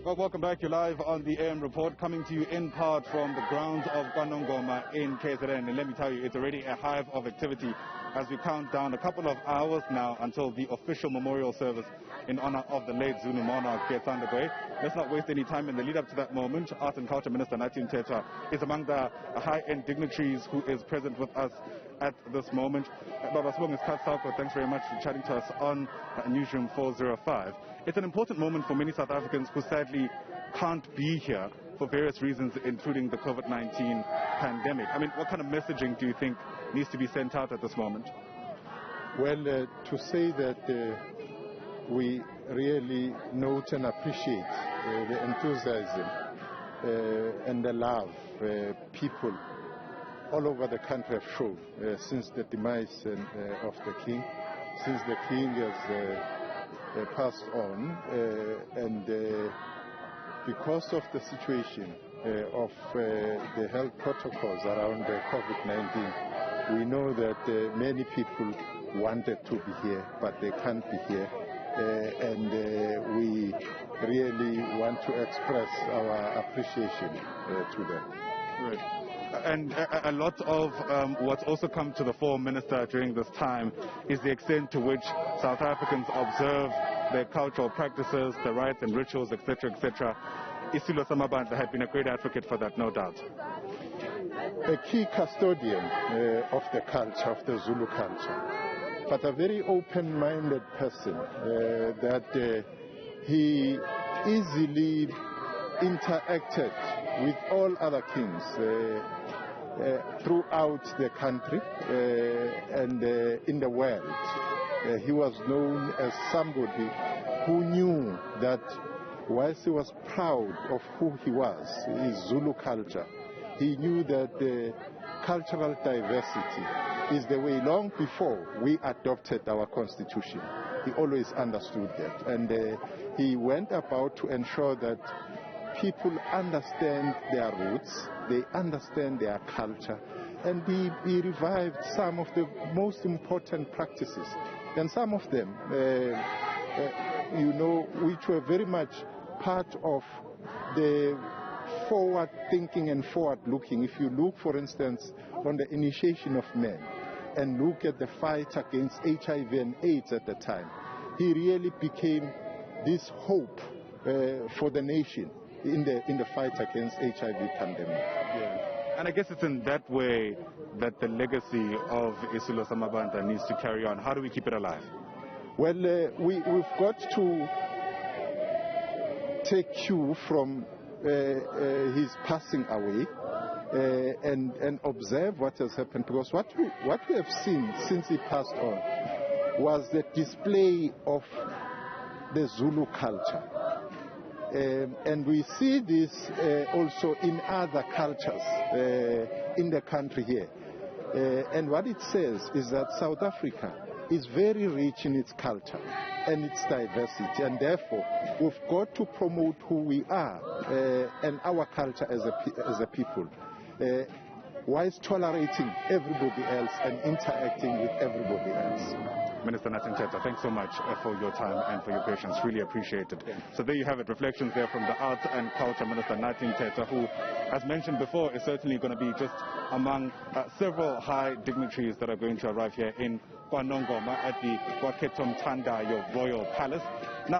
Well, welcome back. You're live on the AM Report, coming to you in part from the grounds of KwaNongoma in KZN. And let me tell you, it's already a hive of activity as we count down a couple of hours now until the official memorial service in honor of the late Zulu monarch gets underway. Let's not waste any time in the lead up to that moment. Art and Culture Minister Nathi Mthethwa is among the high-end dignitaries who is present with us at this moment. Baba Sibonga Skatsako, thanks very much for chatting to us on Newzroom 405. It's an important moment for many South Africans who sadly can't be here for various reasons, including the COVID-19 pandemic. I mean, what kind of messaging do you think needs to be sent out at this moment? Well, to say that we really note and appreciate the enthusiasm and the love people all over the country have shown since the demise of the King, since the King has passed on, and because of the situation of the health protocols around the COVID-19, we know that many people wanted to be here, but they can't be here, and we really want to express our appreciation to them. Right. And a lot of what's also come to the fore, Minister, during this time is the extent to which South Africans observe their cultural practices, the rites and rituals, etc., etc. Isilo Samabandla had been a great advocate for that, no doubt. A key custodian of the culture, of the Zulu culture, but a very open-minded person that he easily interacted with all other kings throughout the country and in the world. He was known as somebody who knew that whilst he was proud of who he was, his Zulu culture, he knew that cultural diversity is the way. Long before we adopted our constitution, he always understood that, and he went about to ensure that people understand their roots, they understand their culture, and he revived some of the most important practices, and some of them, which were very much part of the forward-thinking and forward-looking. If you look, for instance, on the initiation of men, and look at the fight against HIV and AIDS at the time, he really became this hope for the nation in the fight against HIV pandemic. Yeah. And I guess it's in that way that the legacy of Isilo Samabandla needs to carry on. How do we keep it alive? Well, we've got to take cue from his passing away and observe what has happened, because what we have seen since he passed on was the display of the Zulu culture. And we see this also in other cultures in the country here. And what it says is that South Africa is very rich in its culture and its diversity, and therefore we've got to promote who we are and our culture as a people, whilst tolerating everybody else and interacting with everybody else. Minister Nathi Mthethwa, thanks so much for your time and for your patience. Really appreciate it. So there you have it, reflections there from the Arts and Culture Minister Nathi Mthethwa, who, as mentioned before, is certainly going to be just among several high dignitaries that are going to arrive here in KwaNongoma at the KwaKhetomthandayo Royal Palace.